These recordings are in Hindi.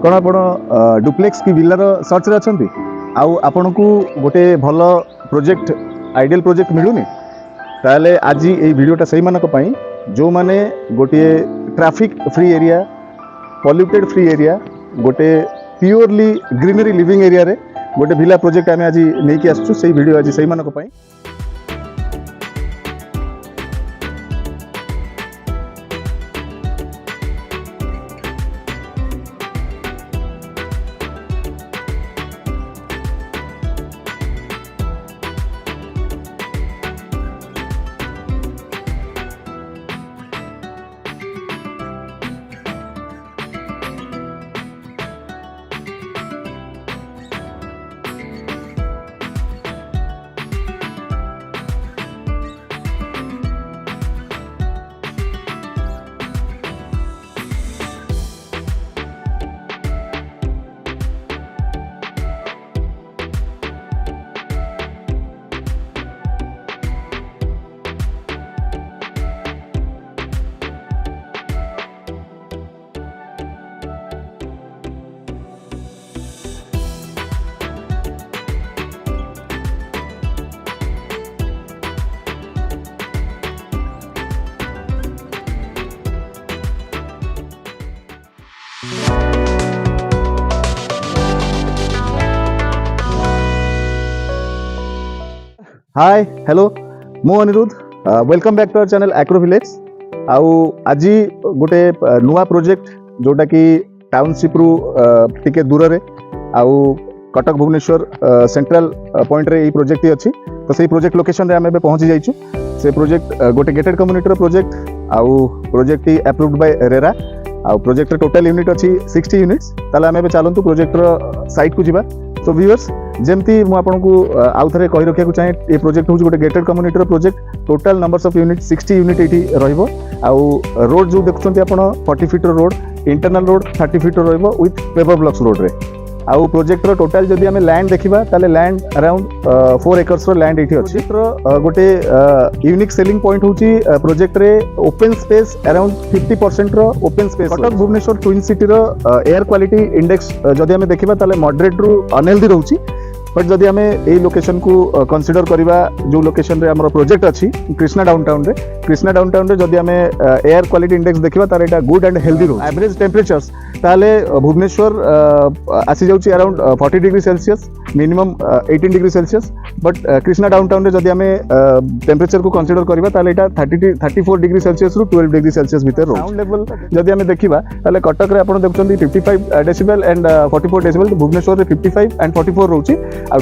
कौन आप डुप्लेक्स की विल्लार सर्च रे अछंती आउ आपन को गोटे भल प्रोजेक्ट आइडियल प्रोजेक्ट मिलूनी ताले आज ये वीडियोटा सही मानक पई जो माने गोटे traffic free area polluted free area गोटे प्योरली ग्रीनरी लिविंग एरिया रे गोटे विला प्रोजेक्ट आम आज नहीं कि आसछु सही वीडियो आज सही मानक पई। हाय हेलो मु Anirudh welcome back to our channel agro village आउ आज गोटे नुआ प्रोजेक्ट जोटा कि टाउनशिप रु टिके दूर रे आउ कटक भुवनेश्वर सेंट्रल पॉइंट रे ये प्रोजेक्ट अच्छी तो सही प्रोजेक्ट लोकेशन रे आम एबे पहुंची जाइछु। से प्रोजेक्ट गोटे गेटेड कम्युनिटी प्रोजेक्ट आउ प्रोजेक्ट अप्रूव्ड बाय रेरा आउ प्रोजेक्ट टोटल यूनिट अच्छी 60 यूनिट्स ताले आम एबे चलंतु प्रोजेक्ट साइट को जिबा। तो व्यूअर्स जमती मु आपनको आउ थे कहि रखिया चाहे ये प्रोजेक्ट होची गोटे gated community project total numbers of unit 60 unit एठी रहइबो आउ रोड जो देखुछंती आपण 40 feet road internal road 30 feet रहइबो विथ पेपर ब्लॉक्स रोड रे आउ प्रोजेक्ट रो टोटल जदि हमें लैंड देखिबा ताले लैंड अराउंड 4 एकर्स रो लैंड एठी अछि। गोटे यूनिक सेलिंग पॉइंट होची प्रोजेक्ट रे ओपन स्पेस अराउंड 50% रो open space. Cuttack Bhubaneswar twin city रो एयर क्वालिटी इंडेक्स जदि हमें देखिबा ताले मॉडरेट रु अनहेल्दी रहउची बट जदि आम यही लोकेशन को कंसीडर करवा जो लोकेशन रे हमर प्रोजेक्ट अच्छी कृष्णा डाउनटाउन रे जदि आम एयर क्वालिटी इंडेक्स देखा तार एटा गुड एंड हेल्दी रो एवरेज टेम्परेचर्स ताले भुवनेश्वर आसी जाउची around 40 degree Celsius minimum 18 degree Celsius but Krishna downtown रे जदि आम टेम्परेचर को कंसीडर करवा ताले एटा 34 डिग्री सेल्सियस रु 12 डिग्री सेल्सियस भीतर रो। साउंड लेवल जदि आम देखिबा ताले कटक रे आपण देखुछंती 55 डेसिबल एंड 44 डेसिबल भुवनेश्वर रे 55 एंड 44 रोची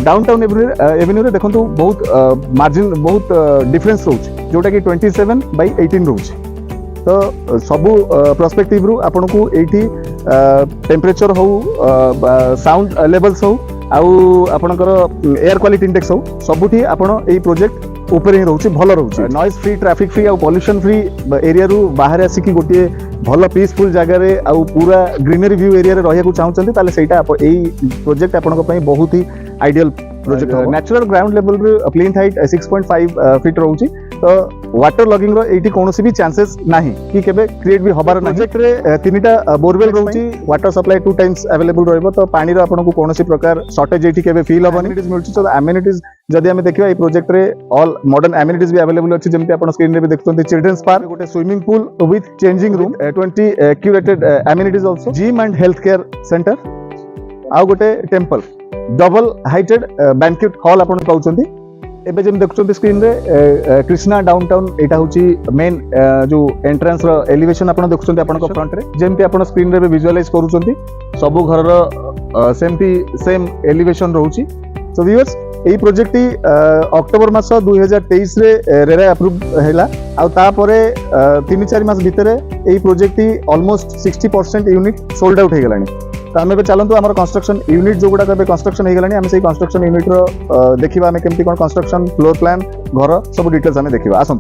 डाउनटाउन एवेन्यू रे देखंतु बहुत मार्जिन बहुत डिफरेंस रोची जोटा कि 27/18 रोची। तो सबु पर्सपेक्टिव रु आपन को एठी टेम्परेचर हो साउंड लेवल्स हो आउ आपनकर एयर क्वालिटी इंडेक्स हो सबुठी आपण एई प्रोजेक्ट ऊपर ही रोची भल रोची नॉइज फ्री ट्रैफिक फ्री आउ पॉल्यूशन फ्री एरिया रु बाहर आसिकी गोटे भल पीसफुल जगह रे आउ पूरा ग्रीनरी व्यू एरिया रे रहिया को चाहउचंती ताले सेटा एई प्रोजेक्ट आपन पई बहुत ही आइडियल प्रोजेक्ट हो। नेचुरल ग्राउंड लेवल रे प्लेन हाइट 6.5 फीट रहउची तो वाटर लॉगिंग रो एठी कोनोसी भी चांसेस नाही कि केबे क्रिएट भी हबार नाही। प्रोजेक्ट रे तीनटा बोरवेल रहउची वाटर सप्लाई 2 टाइम्स अवेलेबल रहइबो तो पानी रो आपन को कोनोसी प्रकार शॉर्टेज एठी केबे फील हबनी। इट इज मिलची तो एमिनिटीज जदि हमें देखिबा ए प्रोजेक्ट रे ऑल मॉडर्न एमिनिटीज भी अवेलेबल अछि जेमति आपन स्क्रीन रे भी देखतोंती चिल्ड्रंस पार्क गोटे swimming pool with changing room 20 curated amenities also gym and health care centre आउ गोटे temple double heighted banquet hall आपन पाउचंती। एबे जेम देखुचंती स्क्रीन रे कृष्णा डाउनटाउन एटा होची मेन जो एंट्रेंस रो एलिवेशन आपन देखुचंती आपन को फ्रंट रे जेमति आपन स्क्रीन रे विजुअलाइज करूचंती सबु घर रो सेम एलिवेशन रहउची। सो व्यूअर्स एई प्रोजेक्ट अक्टोबर मास 2023 रे रेरा अप्रूव हैला आ तापरे 3-4 मास भितरे एई project almost 60% unit sold out हे गेलानी। तो आम चलतु आम कंस्ट्रक्शन यूनिट जो गुड़ाक कंस्ट्रक्शन हो गलानी आम से कंस्ट्रक्शन यूनिट देखा आम केमती कौन कंस्ट्रक्शन फ्लोर प्लान घर सब डिटेल्स आम देखा आसतु।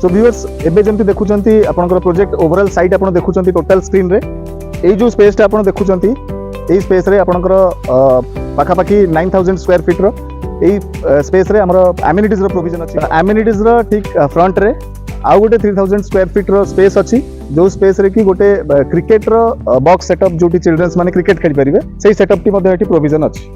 सो व्यूअर्स एबे जमती देखुचंती आपनकर प्रोजेक्ट ओवरऑल साइट आपन देखुचंती टोटल स्क्रीन रे एई जो स्पेस आपन देखुचंती एई स्पेस रे आपनकर पाखापाखी 9000 स्क्वायर फीट रो एई स्पेस रे हमर एमिनिटीज रो प्रोविजन अछि। एमिनिटीज रो ठीक फ्रंट रे आउ गोटे 3000 स्क्वायर फीट रो स्पेस अछि जो स्पेस रे कि गोटे क्रिकेट रो बॉक्स सेटअप जोटी चिल्ड्रंस माने क्रिकेट खेल परिबे सेही सेटअप टी मध्ये एठी प्रोविजन अछि।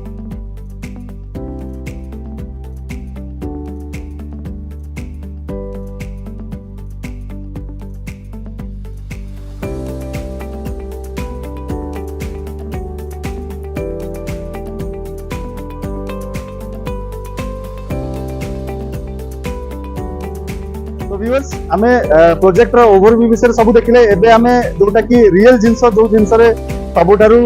तो व्यूअर्स आमे प्रोजेक्ट रो ओवरव्यू विषय सब देखिले एबे आमे जोटा कि रियल जिंस जो जिंस रे सबुठारु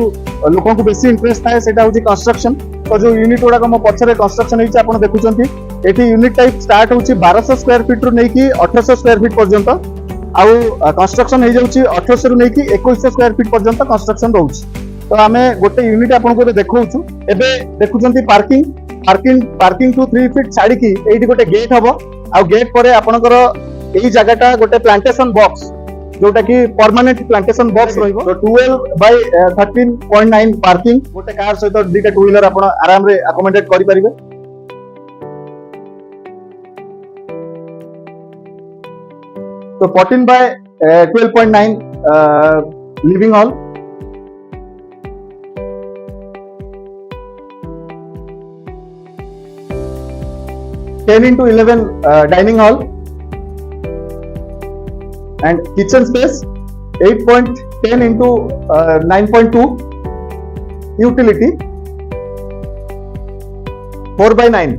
लोकन को बेसी इंटरेस्ट थाए सेटा होची कंस्ट्रक्शन। तो जो यूनिट गुडा को पछरे कंस्ट्रक्शन हेची आपण देखुचंती एठी यूनिट टाइप स्टार्ट होची 1200 स्क्वायर फीट रु नै कि 1800 स्क्वायर फीट पर्यंत आउ कंस्ट्रक्शन हे जाउची 1800 रु नै कि 2100 स्क्वायर फीट पर्यंत कंस्ट्रक्शन रहउची। तो आमे गोटे यूनिट आपण को देखौछु एबे देखुचंती पार्किंग टू 3 फीट छाडी कि एठी गोटे गेट हबो आ गेट परे आपनकर एही जगहटा गोटे प्लांटेशन बॉक्स जोटा कि परमानेंट प्लांटेशन बॉक्स रहिबो। तो 12 बाय 13.9 पार्किंग गोटे कार सहित दुटा टू व्हीलर आपण आराम रे अकोमोडेट करि परिबे। तो 14 by 12.9 living hall, 10x11 dining hall and kitchen space 8.10 into 9.2 utility 4x9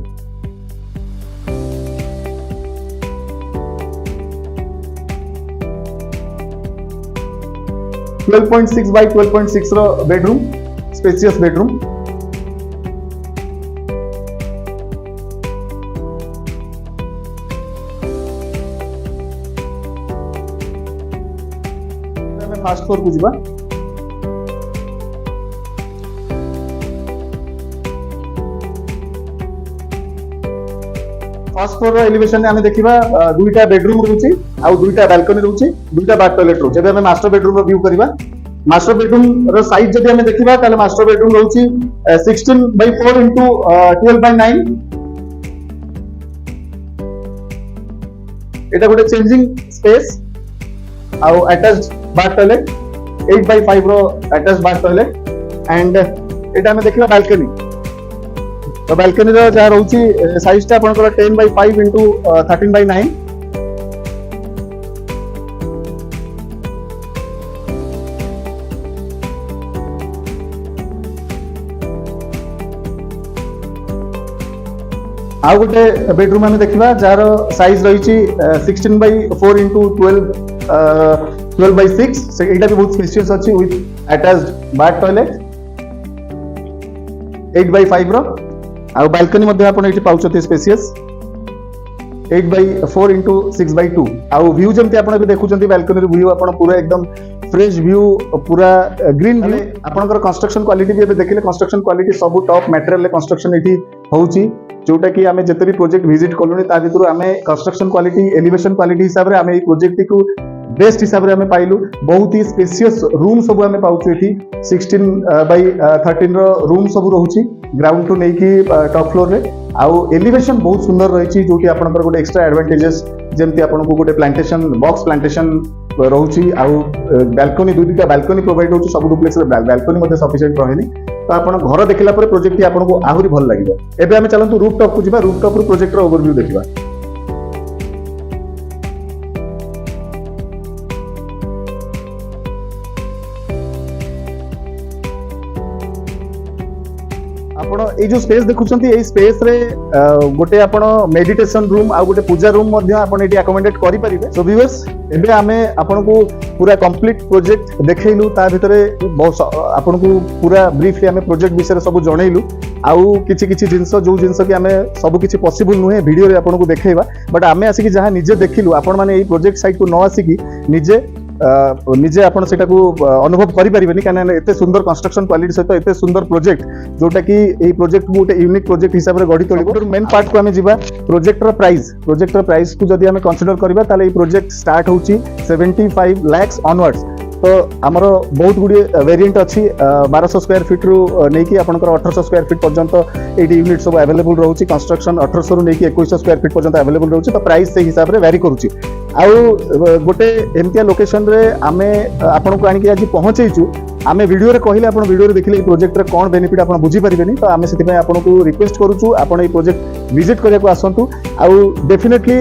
12.6 by 12.6 रो bedroom, spacious bedroom. First floor को जीवा फर्स्ट फ्लोर रो एलिवेशन आमे देखिबा दुईटा बेडरूम रहउची आ दुईटा बालकनी रहउची, दुईटा बाथ टॉयलेट रहउची। जेबे आमे मास्टर बेडरूम रो व्यू करबा, मास्टर बेडरूम रो साइज जदि आमे देखिबा ताले मास्टर बेडरूम रहउची 16/4 into 12/9। एटा गोटे चेंजिंग स्पेस आ अटैच्ड बाथ टॉयलेट 8/5 रो अटैच्ड बाथ टॉयलेट एंड एटा हमें देखिबा बालकनी। तो बालकनी रो जा रहउची साइज ता आपनकर 10/5 into 13/9। आ गोटे बेडरूम हमें देखिबा जार साइज रहिची 16/4 into 12/6। एटा भी बहुत स्पेशियस अछि विथ अटैच्ड बाथ टॉयलेट 8/5 रो आ बालकनी मध्ये आपण एठी पाउछते स्पेशियस 8/4 into 6/2। आ व्यू जेमति आपण भी देखुचंती बालकनी रो व्यू आपण पूरा एकदम फ्रेश व्यू, पूरा ग्रीन व्यू। आपनकर कंस्ट्रक्शन क्वालिटी भी देखिले कंस्ट्रक्शन क्वालिटी सब टॉप मटेरियल ले कंस्ट्रक्शन एठी होउची, जोटा कि आमे जते भी प्रोजेक्ट विजिट कलुनी ता भितरु आमे कंस्ट्रक्शन क्वालिटी, एलिवेशन क्वालिटी हिसाब रे आमे ई प्रोजेक्ट को बेस्ट हिसाब रे आमे पाइलु। बहुत ही स्पेशियस रूम सब आमे पाउछु एठी 16/13 रो रूम सब रहउची ग्राउंड टू नै कि टॉप फ्लोर रे। आउ एलिवेशन बहुत सुंदर रहिची जोटी आपनकर गोटे एक्स्ट्रा एडवांटेजेस जेमति आपनको गोटे प्लांटेशन बॉक्स प्लांटेशन रहउची। आउ बालकनी दुईटा बालकनी प्रोवाइड होउची, सब डुप्लेक्स रे बालकनी मध्ये सफिशिएंट रहेनी। तो आपण घर देखला पर प्रोजेक्ट आपनको आहुरी भल लागिबो। एबे आमे चलंतु रूफ टॉप को जिबा, रूफ टॉप रो प्रोजेक्ट रो ओवरव्यू देखिबा। आपण ए जो स्पेस देखुछंती ए स्पेस रे गोटे आपण मेडिटेशन रूम आ गोटे पूजा रूम मध्ये आपण एटी अकोमोडेट करि परिबे। सो व्यूअर्स एबे आमे आपण को पूरा कंप्लीट प्रोजेक्ट देखैलु, ता भितरे आपण को पूरा ब्रीफली आमे प्रोजेक्ट विषय सब जणैलु। आउ किछि किछि जिंस जो जिंस कि आमे सब किछि पॉसिबल नुहे वीडियो रे आपण को देखैबा, बट आमे आसी कि जहां निजे देखिलु आपण माने ए प्रोजेक्ट साइट को न आसी कि निजे आपण सेटा को अनुभव करि परिबेनी, कारण एते सुंदर कंस्ट्रक्शन क्वालिटी सहित एते सुंदर प्रोजेक्ट जोटा कि ए प्रोजेक्ट को गोटे यूनिक प्रोजेक्ट हिसाब रे गढी तोलिबो। मेन पार्ट को आमे जिबा प्रोजेक्ट रो प्राइस को जदि आमे कंसीडर करबा ताले ए प्रोजेक्ट स्टार्ट होची 75 लाख ऑनवर्ड्स। तो आमर बहुत गुड़े वेरिएंट अच्छी 1200 स्क्वायर फीट रु नहीं आपंकर 1800 स्क्वायर फीट पर्यंत ये यूनिट सब अवेलेबल रोचे कंस्ट्रक्शन 1800 रु नहीं 2100 स्क्वायर फीट पर्यंत अवेलेबल रोचे तो प्राइस से हिसाब से वैरी करुच्ची आउ गोटे एमतिया लोकेशन रे आमे आपन को आनी आज पहुंचेचु आमे वीडियो रे कहले आपन वीडियो रे देखले प्रोजेक्ट रे कोन बेनिफिट आपन बुझी परिबेनी तो आमे सेति आपन को रिक्वेस्ट करूछु आपन ए प्रोजेक्ट विजिट करिया को आसंतु आउ डेफिनेटली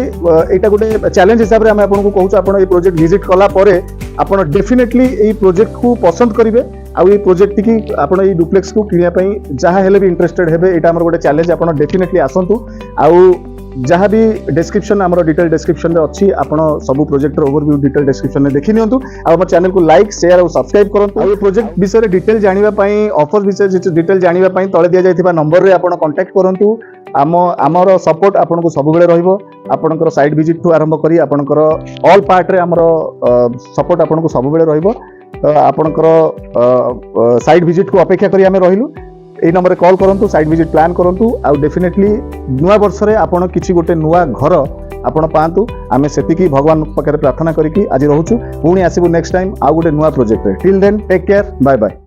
एटा गोटे चैलेंज हिसाब रे आमे आपन को कहूछु आपन ए प्रोजेक्ट विजिट कला परे आपन डेफिनेटली ए प्रोजेक्ट को पसंद करिवे आउ ए प्रोजेक्ट की आपन ए डुप्लेक्स को किनिया पई जहा हेले भी इंटरेस्टेड हेबे एटा हमर गोटे चैलेंज आपन डेफिनेटली आसंतु आउ जहाँ भी डिस्क्रिप्शन आमर डिटेल डिस्क्रिप्शन रे अच्छी आपण सब प्रोजेक्ट ओवरव्यू डिटेल डिस्क्रिप्शन में देखि नियंतु आ हमर चैनल को लाइक शेयर और सब्सक्राइब करंतु आ प्रोजेक्ट विषय रे डिटेल जानिबा पई ऑफर विषय डिटेल जानिबा पई तळे दिया जायथिबा नंबर रे आपण कांटेक्ट करंतु आमर सपोर्ट आपण को सब बेले रहइबो आपनकर साइट विजिट टू आरंभ करी आपनकर ऑल पार्ट रे हमर सपोर्ट आपण को सब बेले रहइबो आपनकर साइट विजिट को अपेक्षा करी हमें रहिलु এই नंबर कॉल करंतु साइट विजिट प्लान करंतु आ डेफिनेटली नुआ वर्ष रे आपण किछि गोटे नुआ घर आपण पांतु आमे सेतिकी भगवान पकरे प्रार्थना करिकी आज रहउछु पुणी आसीबु नेक्स्ट टाइम आ गोटे नुआ प्रोजेक्ट रे till then take care bye bye.